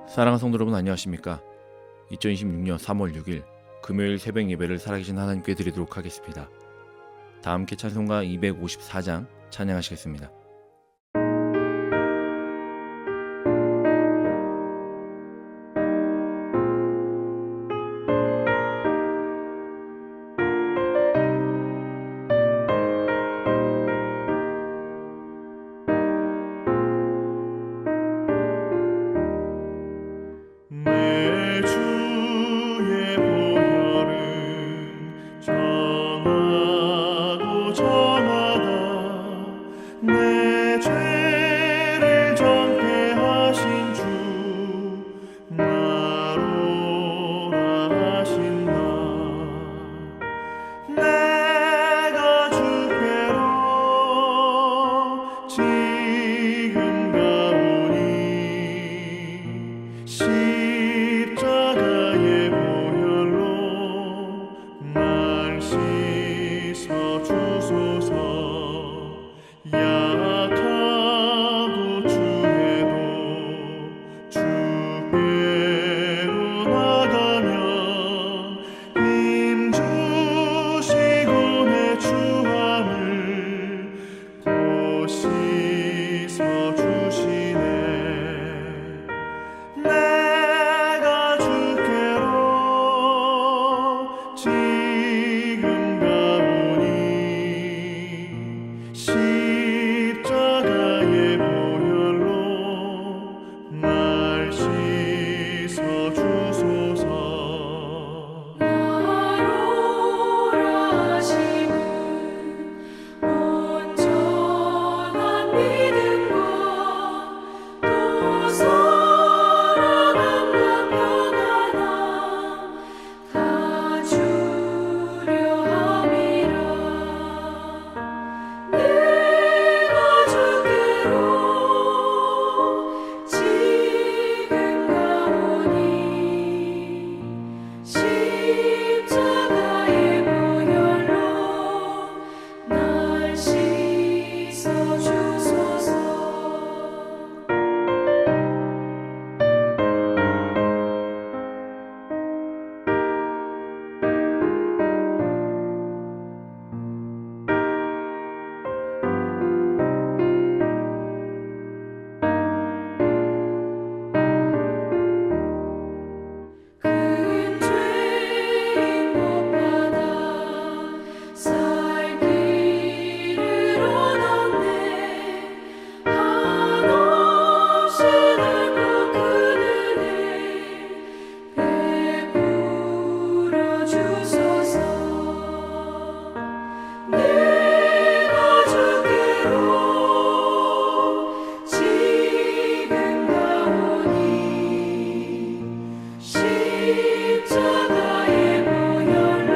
사랑하는 성도 여러분, 안녕하십니까? 2026년 3월 6일 금요일 새벽 예배를 살아계신 하나님께 드리도록 하겠습니다. 다 함께 찬송가 254장 찬양하시겠습니다. 내 주의 보혈은 정하고 정하다. 내 죄를 정케하신 주 나로라 하신다. 내가 주께로 지금 가오니 십자가의 보혈로 날 씻어 주소서. 약하고 주해도 주께로 나가면 힘 주시고 내 주함을 곧 씻어 주시네. 내가 주께로 지금 가오니 십자가의 보혈로 날 씻어 주소서. 나로라 하심은 온전한 믿음과 또 사랑함과 평안함 다 주려 함이라. 내가 주께로 지금 가오니 십자가의 보혈로 날 씻어 주소서. 큰 죄인 못 받아 살 길을 얻었네. 한없이 넓고 큰 은혜 베풀어 주소서. 내가 주께로 지금 가오니 십자가의 보혈로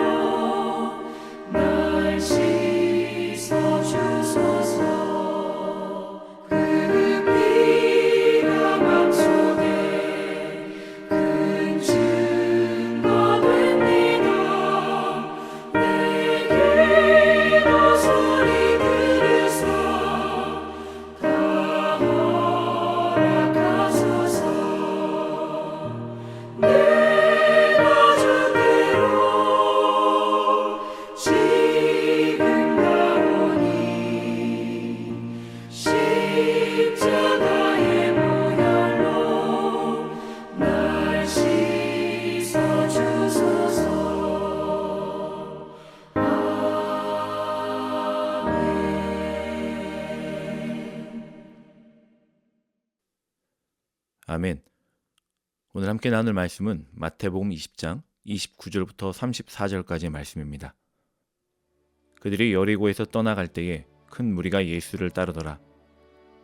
날 씻어 주소서. 그 피가 맘속에 큰 증거 됩니다. 내 기도 소리 들으사 다 허락하소서. 내가 주께로 지금 가오니 십자가의 보혈로 날 씻어 주소서. 아멘. 오늘 함께 나눌 말씀은 마태복음 20장 29절부터 34절까지의 말씀입니다. 그들이 여리고에서 떠나갈 때에 큰 무리가 예수를 따르더라.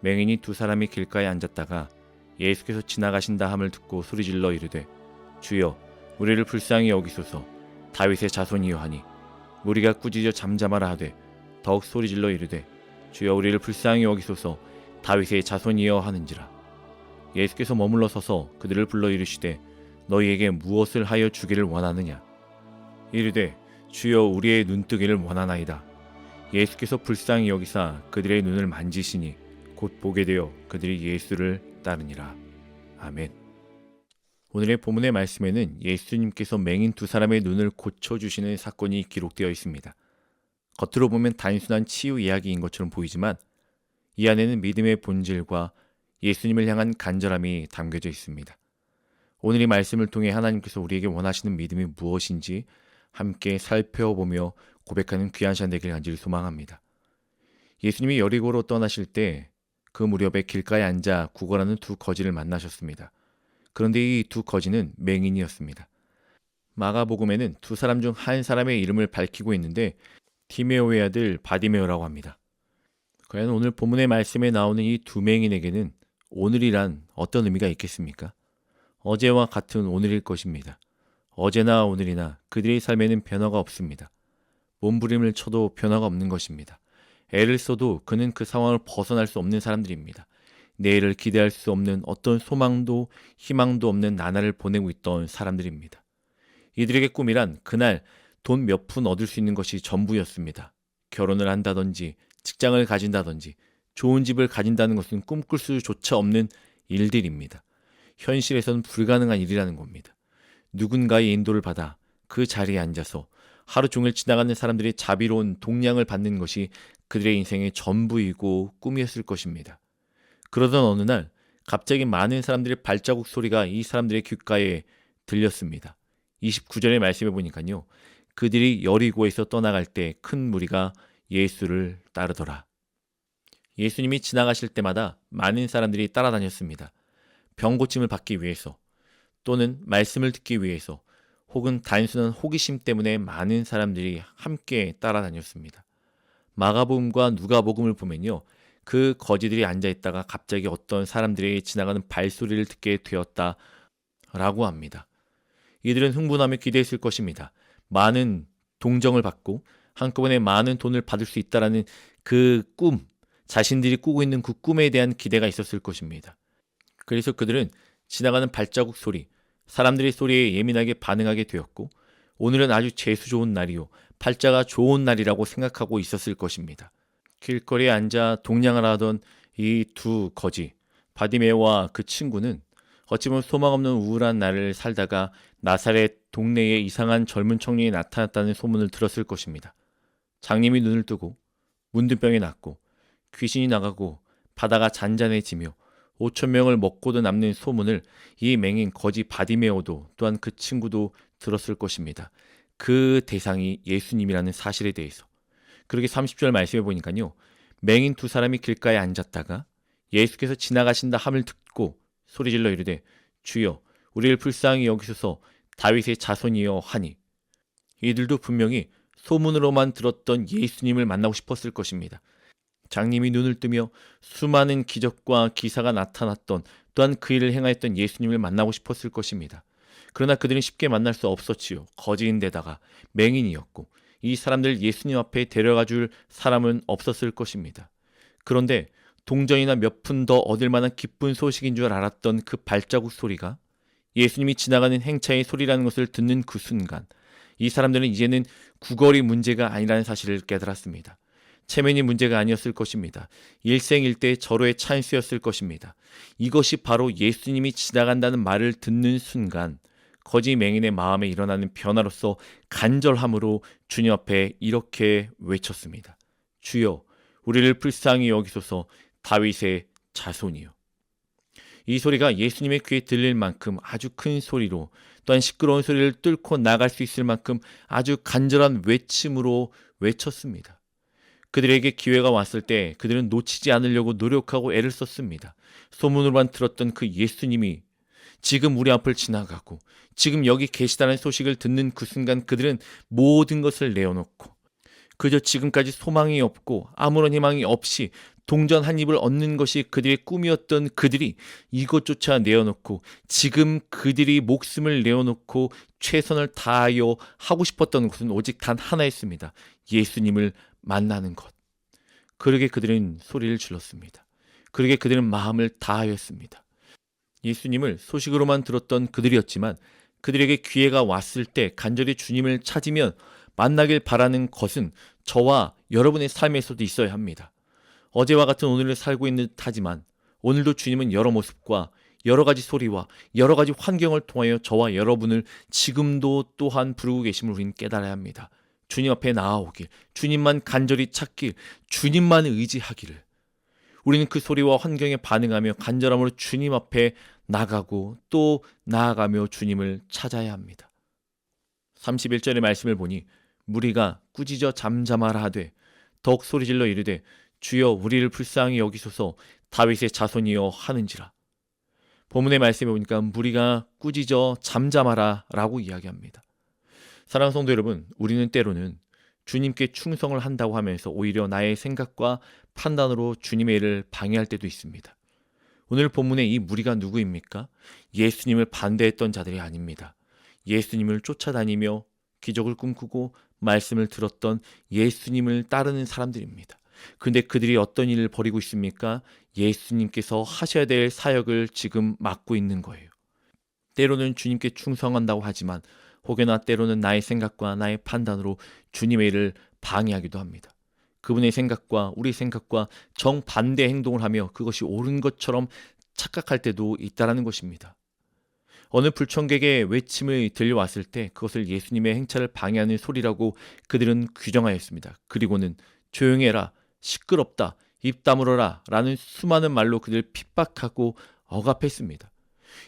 맹인이 두 사람이 길가에 앉았다가 예수께서 지나가신다 함을 듣고 소리질러 이르되, 주여, 우리를 불쌍히 여기소서. 다윗의 자손이여 하니, 무리가 꾸짖어 잠잠하라 하되 더욱 소리질러 이르되, 주여, 우리를 불쌍히 여기소서. 다윗의 자손이여 하는지라. 예수께서 머물러 서서 그들을 불러 이르시되, 너희에게 무엇을 하여 주기를 원하느냐? 이르되, 주여, 우리의 눈뜨기를 원하나이다. 예수께서 불쌍히 여기사 그들의 눈을 만지시니 곧 보게 되어 그들이 예수를 따르니라. 아멘. 오늘의 본문의 말씀에는 예수님께서 맹인 두 사람의 눈을 고쳐주시는 사건이 기록되어 있습니다. 겉으로 보면 단순한 치유 이야기인 것처럼 보이지만 이 안에는 믿음의 본질과 예수님을 향한 간절함이 담겨져 있습니다. 오늘 이 말씀을 통해 하나님께서 우리에게 원하시는 믿음이 무엇인지 함께 살펴보며 고백하는 귀한 시간 되길 간절히 소망합니다. 예수님이 여리고로 떠나실 때 그 무렵에 길가에 앉아 구걸하는 두 거지를 만나셨습니다. 그런데 이 두 거지는 맹인이었습니다. 마가복음에는 두 사람 중 한 사람의 이름을 밝히고 있는데 디메오의 아들 바디메오라고 합니다. 과연 오늘 본문의 말씀에 나오는 이 두 맹인에게는 오늘이란 어떤 의미가 있겠습니까? 어제와 같은 오늘일 것입니다. 어제나 오늘이나 그들의 삶에는 변화가 없습니다. 몸부림을 쳐도 변화가 없는 것입니다. 애를 써도 그는 그 상황을 벗어날 수 없는 사람들입니다. 내일을 기대할 수 없는 어떤 소망도 희망도 없는 나날을 보내고 있던 사람들입니다. 이들에게 꿈이란 그날 돈 몇 푼 얻을 수 있는 것이 전부였습니다. 결혼을 한다든지 직장을 가진다든지 좋은 집을 가진다는 것은 꿈꿀 수조차 없는 일들입니다. 현실에서는 불가능한 일이라는 겁니다. 누군가의 인도를 받아 그 자리에 앉아서 하루 종일 지나가는 사람들의 자비로운 동량을 받는 것이 그들의 인생의 전부이고 꿈이었을 것입니다. 그러던 어느 날 갑자기 많은 사람들의 발자국 소리가 이 사람들의 귓가에 들렸습니다. 29절의 말씀해 보니까요. 그들이 여리고에서 떠나갈 때 큰 무리가 예수를 따르더라. 예수님이 지나가실 때마다 많은 사람들이 따라다녔습니다. 병 고침을 받기 위해서 또는 말씀을 듣기 위해서 혹은 단순한 호기심 때문에 많은 사람들이 함께 따라다녔습니다. 마가복음과 누가복음을 보면요. 그 거지들이 앉아있다가 갑자기 어떤 사람들이 지나가는 발소리를 듣게 되었다라고 합니다. 이들은 흥분하며 기대했을 것입니다. 많은 동정을 받고 한꺼번에 많은 돈을 받을 수 있다라는 그 꿈, 자신들이 꾸고 있는 그 꿈에 대한 기대가 있었을 것입니다. 그래서 그들은 지나가는 발자국 소리, 사람들의 소리에 예민하게 반응하게 되었고 오늘은 아주 재수 좋은 날이요. 팔자가 좋은 날이라고 생각하고 있었을 것입니다. 길거리에 앉아 동냥을 하던 이 두 거지, 바디메오와 그 친구는 어찌 보면 소망 없는 우울한 날을 살다가 나사렛 동네에 이상한 젊은 청년이 나타났다는 소문을 들었을 것입니다. 장님이 눈을 뜨고 문둥병이 났고 귀신이 나가고 바다가 잔잔해지며 5,000명을 먹고도 남는 소문을 이 맹인 거지 바디메오도 또한 그 친구도 들었을 것입니다. 그 대상이 예수님이라는 사실에 대해서. 그렇게 30절 말씀해 보니까요. 맹인 두 사람이 길가에 앉았다가 예수께서 지나가신다 함을 듣고 소리질러 이르되 주여 우리를 불쌍히 여기소서 다윗의 자손이여 하니 이들도 분명히 소문으로만 들었던 예수님을 만나고 싶었을 것입니다. 장님이 눈을 뜨며 수많은 기적과 기사가 나타났던 또한 그 일을 행하였던 예수님을 만나고 싶었을 것입니다. 그러나 그들은 쉽게 만날 수 없었지요. 거지인데다가 맹인이었고 이 사람들 예수님 앞에 데려가 줄 사람은 없었을 것입니다. 그런데 동전이나 몇 푼 더 얻을 만한 기쁜 소식인 줄 알았던 그 발자국 소리가 예수님이 지나가는 행차의 소리라는 것을 듣는 그 순간 이 사람들은 이제는 구걸이 문제가 아니라는 사실을 깨달았습니다. 체면이 문제가 아니었을 것입니다. 일생일대 절호의 찬스였을 것입니다. 이것이 바로 예수님이 지나간다는 말을 듣는 순간 거지 맹인의 마음에 일어나는 변화로서 간절함으로 주님 앞에 이렇게 외쳤습니다. 주여 우리를 불쌍히 여기소서 다윗의 자손이요. 이 소리가 예수님의 귀에 들릴 만큼 아주 큰 소리로 또한 시끄러운 소리를 뚫고 나갈 수 있을 만큼 아주 간절한 외침으로 외쳤습니다. 그들에게 기회가 왔을 때 그들은 놓치지 않으려고 노력하고 애를 썼습니다. 소문으로만 들었던 그 예수님이 지금 우리 앞을 지나가고 지금 여기 계시다는 소식을 듣는 그 순간 그들은 모든 것을 내어놓고 그저 지금까지 소망이 없고 아무런 희망이 없이 동전 한 입을 얻는 것이 그들의 꿈이었던 그들이 이것조차 내어놓고 지금 그들이 목숨을 내어놓고 최선을 다하여 하고 싶었던 것은 오직 단 하나였습니다. 예수님을 만나는 것. 그러게 그들은 소리를 질렀습니다. 그러게 그들은 마음을 다하였습니다. 예수님을 소식으로만 들었던 그들이었지만 그들에게 기회가 왔을 때 간절히 주님을 찾으면 만나길 바라는 것은 저와 여러분의 삶에서도 있어야 합니다. 어제와 같은 오늘을 살고 있는 듯하지만 오늘도 주님은 여러 모습과 여러 가지 소리와 여러 가지 환경을 통하여 저와 여러분을 지금도 또한 부르고 계심을 우리는 깨달아야 합니다. 주님 앞에 나아오길, 주님만 간절히 찾길, 주님만 의지하기를. 우리는 그 소리와 환경에 반응하며 간절함으로 주님 앞에 나가고 또 나아가며 주님을 찾아야 합니다. 31절의 말씀을 보니 무리가 꾸짖어 잠잠하라 하되 더욱 소리질러 이르되 주여 우리를 불쌍히 여기소서 다윗의 자손이여 하는지라. 본문의 말씀에 보니까 무리가 꾸짖어 잠잠하라 라고 이야기합니다. 사랑하는 성도 여러분, 우리는 때로는 주님께 충성을 한다고 하면서 오히려 나의 생각과 판단으로 주님의 일을 방해할 때도 있습니다. 오늘 본문의 이 무리가 누구입니까? 예수님을 반대했던 자들이 아닙니다. 예수님을 쫓아다니며 기적을 꿈꾸고 말씀을 들었던 예수님을 따르는 사람들입니다. 그런데 그들이 어떤 일을 벌이고 있습니까? 예수님께서 하셔야 될 사역을 지금 맡고 있는 거예요. 때로는 주님께 충성한다고 하지만 혹여나 때로는 나의 생각과 나의 판단으로 주님의 일을 방해하기도 합니다. 그분의 생각과 우리 생각과 정반대 행동을 하며 그것이 옳은 것처럼 착각할 때도 있다라는 것입니다. 어느 불청객의 외침이 들려왔을 때 그것을 예수님의 행차를 방해하는 소리라고 그들은 규정하였습니다. 그리고는 조용히 해라, 시끄럽다, 입 다물어라 라는 수많은 말로 그들을 핍박하고 억압했습니다.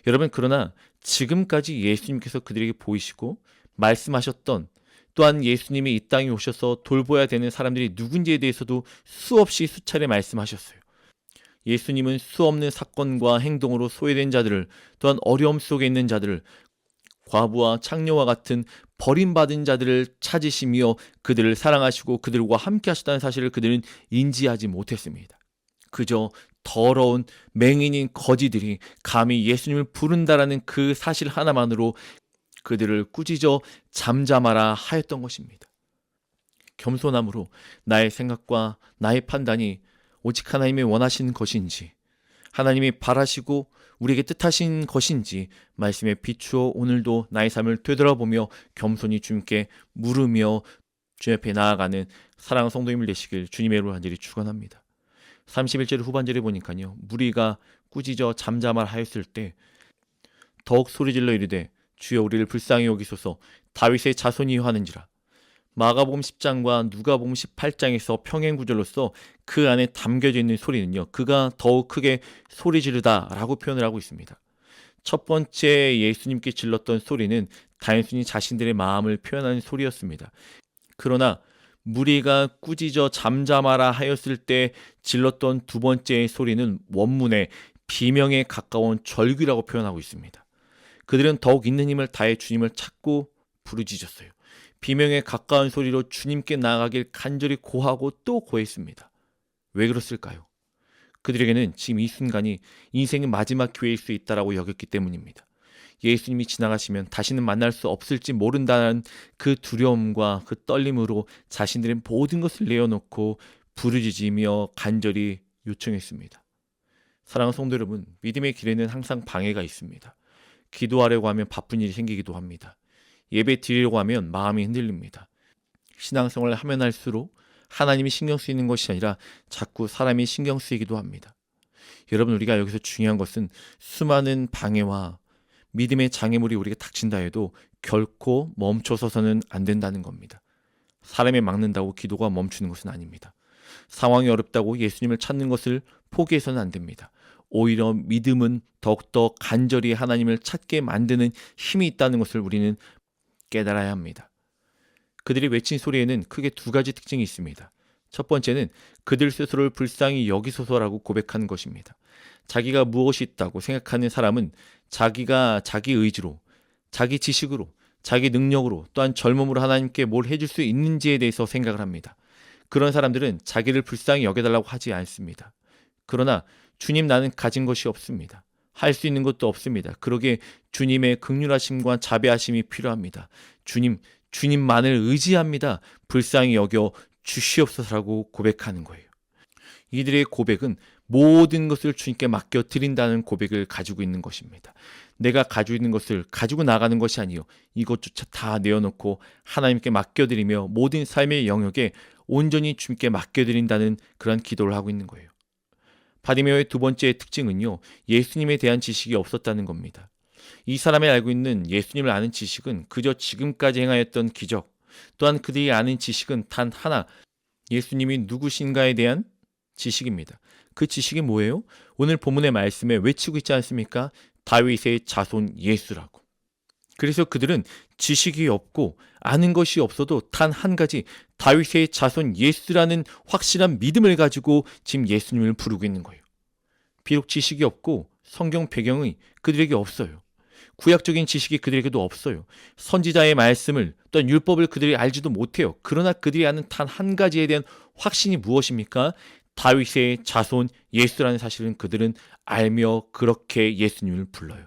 여러분, 그러나 지금까지 예수님께서 그들에게 보이시고 말씀하셨던, 또한 예수님이 이 땅에 오셔서 돌보아야 되는 사람들이 누군지에 대해서도 수없이 수차례 말씀하셨어요. 예수님은 수없는 사건과 행동으로 소외된 자들을, 또한 어려움 속에 있는 자들을, 과부와 창녀와 같은 버림받은 자들을 찾으시며 그들을 사랑하시고 그들과 함께 하셨다는 사실을 그들은 인지하지 못했습니다. 그저 더러운 맹인인 거지들이 감히 예수님을 부른다라는 그 사실 하나만으로 그들을 꾸짖어 잠잠하라 하였던 것입니다. 겸손함으로 나의 생각과 나의 판단이 오직 하나님이 원하시는 것인지, 하나님이 바라시고 우리에게 뜻하신 것인지 말씀에 비추어 오늘도 나의 삶을 되돌아보며 겸손히 주님께 물으며 주님 앞에 나아가는 사랑하는 성도님을 되시길 주님의 이름으로 간절히 축원합니다. 31절 후반절에 보니까요, 무리가 꾸짖어 잠잠하라 하였을 때 더욱 소리질러 이르되 주여 우리를 불쌍히 여기소서 다윗의 자손이여 하는지라. 마가복음 10장과 누가복음 18장에서 평행구절로서 그 안에 담겨져 있는 소리는요, 그가 더욱 크게 소리 지르다 라고 표현을 하고 있습니다. 첫 번째 예수님께 질렀던 소리는 단순히 자신들의 마음을 표현하는 소리였습니다. 그러나 무리가 꾸짖어 잠잠하라 하였을 때 질렀던 두 번째의 소리는 원문에 비명에 가까운 절규라고 표현하고 있습니다. 그들은 더욱 있는 힘을 다해 주님을 찾고 부르짖었어요. 비명에 가까운 소리로 주님께 나아가길 간절히 고하고 또 고했습니다. 왜 그랬을까요? 그들에게는 지금 이 순간이 인생의 마지막 기회일 수 있다라고 여겼기 때문입니다. 예수님이 지나가시면 다시는 만날 수 없을지 모른다는 그 두려움과 그 떨림으로 자신들의 모든 것을 내어놓고 부르짖으며 간절히 요청했습니다. 사랑하는 성도 여러분, 믿음의 길에는 항상 방해가 있습니다. 기도하려고 하면 바쁜 일이 생기기도 합니다. 예배 드리려고 하면 마음이 흔들립니다. 신앙생활을 하면 할수록 하나님이 신경 쓰이는 것이 아니라 자꾸 사람이 신경 쓰이기도 합니다. 여러분, 우리가 여기서 중요한 것은 수많은 방해와 믿음의 장애물이 우리가 닥친다 해도 결코 멈춰서서는 안 된다는 겁니다. 사람이 막는다고 기도가 멈추는 것은 아닙니다. 상황이 어렵다고 예수님을 찾는 것을 포기해서는 안 됩니다. 오히려 믿음은 더욱더 간절히 하나님을 찾게 만드는 힘이 있다는 것을 우리는 깨달아야 합니다. 그들이 외친 소리에는 크게 두 가지 특징이 있습니다. 첫 번째는 그들 스스로를 불쌍히 여기소서라고 고백하는 것입니다. 자기가 무엇이 있다고 생각하는 사람은 자기가 자기 의지로, 자기 지식으로, 자기 능력으로, 또한 젊음으로 하나님께 뭘 해줄 수 있는지에 대해서 생각을 합니다. 그런 사람들은 자기를 불쌍히 여겨달라고 하지 않습니다. 그러나 주님, 나는 가진 것이 없습니다. 할 수 있는 것도 없습니다. 그러기에 주님의 긍휼하심과 자비하심이 필요합니다. 주님만을 의지합니다. 불쌍히 여겨 주시옵소서라고 고백하는 거예요. 이들의 고백은 모든 것을 주님께 맡겨드린다는 고백을 가지고 있는 것입니다. 내가 가지고 있는 것을 가지고 나가는 것이 아니요, 이것조차 다 내어놓고 하나님께 맡겨드리며 모든 삶의 영역에 온전히 주님께 맡겨드린다는 그런 기도를 하고 있는 거예요. 바디메오의 두 번째 특징은요, 예수님에 대한 지식이 없었다는 겁니다. 이 사람이 알고 있는 예수님을 아는 지식은 그저 지금까지 행하였던 기적, 또한 그들이 아는 지식은 단 하나, 예수님이 누구신가에 대한 지식입니다. 그 지식이 뭐예요? 오늘 본문의 말씀에 외치고 있지 않습니까? 다윗의 자손 예수라고. 그래서 그들은 지식이 없고 아는 것이 없어도 단 한 가지, 다윗의 자손 예수라는 확실한 믿음을 가지고 지금 예수님을 부르고 있는 거예요. 비록 지식이 없고 성경 배경이 그들에게 없어요. 구약적인 지식이 그들에게도 없어요. 선지자의 말씀을 또는 율법을 그들이 알지도 못해요. 그러나 그들이 아는 단 한 가지에 대한 확신이 무엇입니까? 다윗의 자손 예수라는 사실은 그들은 알며 그렇게 예수님을 불러요.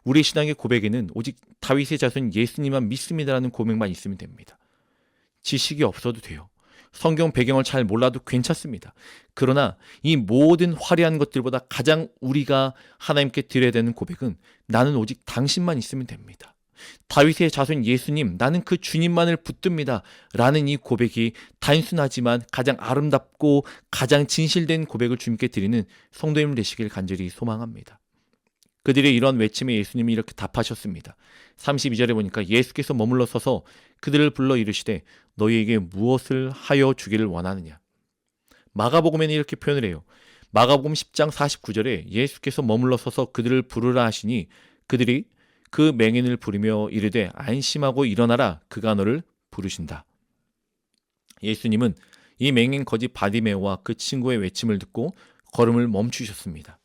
우리 신앙의 고백에는 오직 다윗의 자손 예수님만 믿습니다라는 고백만 있으면 됩니다. 지식이 없어도 돼요. 성경 배경을 잘 몰라도 괜찮습니다. 그러나 이 모든 화려한 것들보다 가장 우리가 하나님께 드려야 되는 고백은 나는 오직 당신만 있으면 됩니다. 다윗의 자손 예수님, 나는 그 주님만을 붙듭니다 라는 이 고백이 단순하지만 가장 아름답고 가장 진실된 고백을 주님께 드리는 성도님 되시길 간절히 소망합니다. 그들의 이런 외침에 예수님이 이렇게 답하셨습니다. 32절에 보니까 예수께서 머물러 서서 그들을 불러 이르시되 너희에게 무엇을 하여 주기를 원하느냐. 마가복음에는 이렇게 표현을 해요. 마가복음 10장 49절에 예수께서 머물러 서서 그들을 부르라 하시니 그들이 그 맹인을 부르며 이르되 안심하고 일어나라, 그가 너를 부르신다. 예수님은 이 맹인 거지 바디메오와 그 친구의 외침을 듣고 걸음을 멈추셨습니다.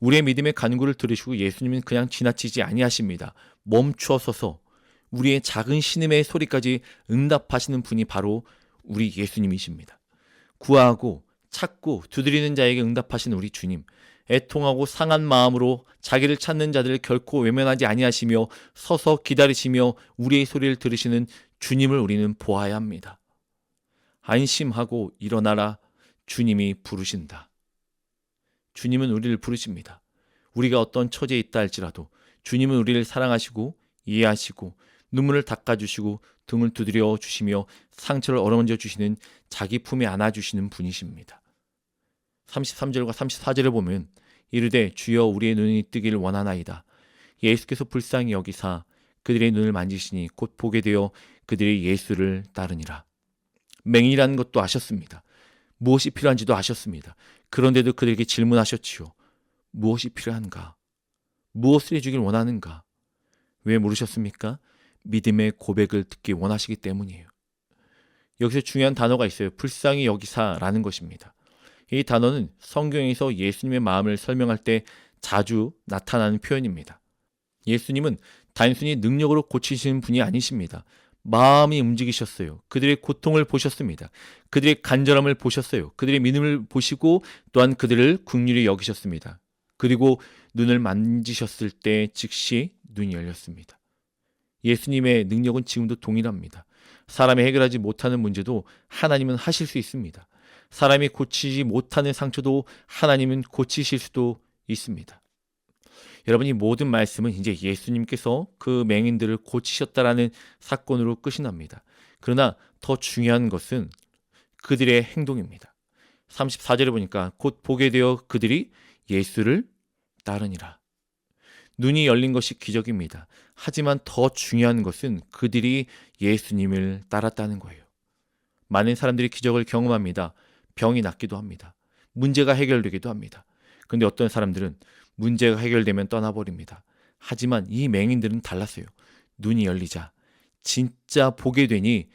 우리의 믿음의 간구를 들으시고 예수님은 그냥 지나치지 아니하십니다. 멈추어서서 우리의 작은 신음의 소리까지 응답하시는 분이 바로 우리 예수님이십니다. 구하고 찾고 두드리는 자에게 응답하시는 우리 주님, 애통하고 상한 마음으로 자기를 찾는 자들을 결코 외면하지 아니하시며 서서 기다리시며 우리의 소리를 들으시는 주님을 우리는 보아야 합니다. 안심하고 일어나라, 주님이 부르신다. 주님은 우리를 부르십니다. 우리가 어떤 처지에 있다 할지라도 주님은 우리를 사랑하시고 이해하시고 눈물을 닦아주시고 등을 두드려 주시며 상처를 어루만져 주시는 자기 품에 안아주시는 분이십니다. 33절과 34절을 보면 이르되 주여 우리의 눈이 뜨기를 원하나이다. 예수께서 불쌍히 여기사 그들의 눈을 만지시니 곧 보게 되어 그들이 예수를 따르니라. 맹인이라는 것도 아셨습니다. 무엇이 필요한지도 아셨습니다. 그런데도 그들에게 질문하셨지요. 무엇이 필요한가? 무엇을 해주길 원하는가? 왜 물으셨습니까? 믿음의 고백을 듣기 원하시기 때문이에요. 여기서 중요한 단어가 있어요. 불쌍히 여기사라는 것입니다. 이 단어는 성경에서 예수님의 마음을 설명할 때 자주 나타나는 표현입니다. 예수님은 단순히 능력으로 고치시는 분이 아니십니다. 마음이 움직이셨어요. 그들의 고통을 보셨습니다. 그들의 간절함을 보셨어요. 그들의 믿음을 보시고 또한 그들을 긍휼히 여기셨습니다. 그리고 눈을 만지셨을 때 즉시 눈이 열렸습니다. 예수님의 능력은 지금도 동일합니다. 사람이 해결하지 못하는 문제도 하나님은 하실 수 있습니다. 사람이 고치지 못하는 상처도 하나님은 고치실 수도 있습니다. 여러분, 이 모든 말씀은 이제 예수님께서 그 맹인들을 고치셨다라는 사건으로 끝이 납니다. 그러나 더 중요한 것은 그들의 행동입니다. 34절에 보니까 곧 보게 되어 그들이 예수를 따르니라. 눈이 열린 것이 기적입니다. 하지만 더 중요한 것은 그들이 예수님을 따랐다는 거예요. 많은 사람들이 기적을 경험합니다. 병이 낫기도 합니다. 문제가 해결되기도 합니다. 그런데 어떤 사람들은 문제가 해결되면 떠나버립니다. 하지만 이 맹인들은 달랐어요. 눈이 열리자 진짜 보게 되니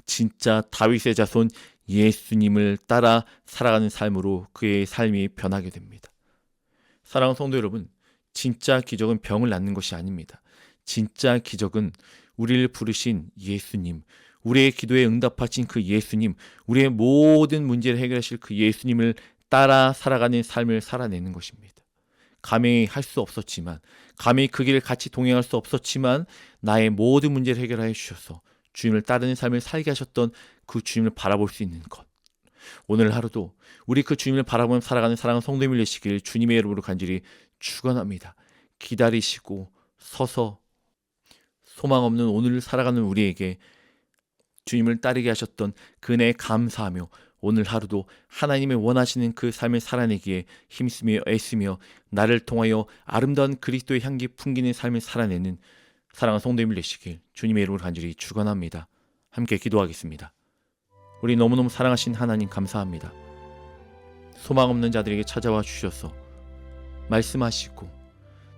진짜 다윗의 자손 예수님을 따라 살아가는 삶으로 그의 삶이 변하게 됩니다. 사랑하는 성도 여러분, 진짜 기적은 병을 낫는 것이 아닙니다. 진짜 기적은 우리를 부르신 예수님, 우리의 기도에 응답하신 그 예수님, 우리의 모든 문제를 해결하실 그 예수님을 따라 살아가는 삶을 살아내는 것입니다. 감히 할 수 없었지만, 감히 그 길을 같이 동행할 수 없었지만 나의 모든 문제를 해결하여 주셔서 주님을 따르는 삶을 살게 하셨던 그 주님을 바라볼 수 있는 것. 오늘 하루도 우리 그 주님을 바라보며 살아가는 사랑하는 성도님을 되시길 주님의 이름으로 간절히 축원합니다. 기다리시고 서서 소망 없는 오늘을 살아가는 우리에게 주님을 따르게 하셨던 그 은혜에 감사하며 오늘 하루도 하나님의 원하시는 그 삶을 살아내기에 힘쓰며 애쓰며 나를 통하여 아름다운 그리스도의 향기 풍기는 삶을 살아내는 사랑하는 성도님을 되시길 주님의 이름으로 간절히 축원합니다. 함께 기도하겠습니다. 우리 너무너무 사랑하신 하나님 감사합니다. 소망 없는 자들에게 찾아와 주셔서 말씀하시고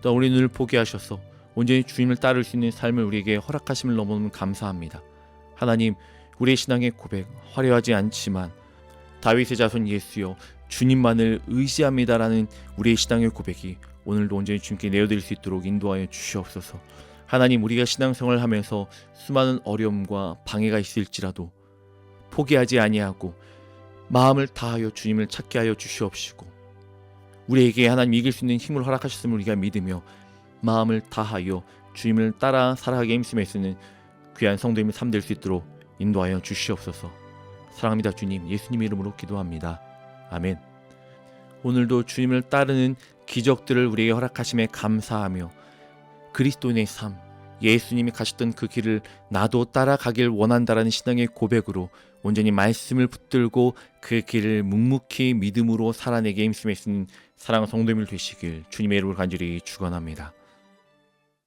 또 우리 눈을 보게 하셔서 온전히 주님을 따를 수 있는 삶을 우리에게 허락하심을 너무너무 감사합니다. 하나님, 우리의 신앙의 고백 화려하지 않지만 다윗의 자손 예수여 주님만을 의지합니다라는 우리의 신앙의 고백이 오늘도 온전히 주님께 내어드릴 수 있도록 인도하여 주시옵소서. 하나님, 우리가 신앙생활을 하면서 수많은 어려움과 방해가 있을지라도 포기하지 아니하고 마음을 다하여 주님을 찾게 하여 주시옵시고 우리에게 하나님 이길 수 있는 힘을 허락하셨음을 우리가 믿으며 마음을 다하여 주님을 따라 살아가게 힘쓰며 쓰는 귀한 성도님의 삶 될 수 있도록 인도하여 주시옵소서. 사랑합니다. 주님, 예수님 이름으로 기도합니다. 아멘. 오늘도 주님을 따르는 기적들을 우리에게 허락하심에 감사하며 그리스도인의 삶, 예수님이 가셨던 그 길을 나도 따라가길 원한다라는 신앙의 고백으로 온전히 말씀을 붙들고 그 길을 묵묵히 믿음으로 살아내게 힘쓰며 쓰는 사랑하는 성도님을 되시길 주님의 이름으로 간절히 축원합니다.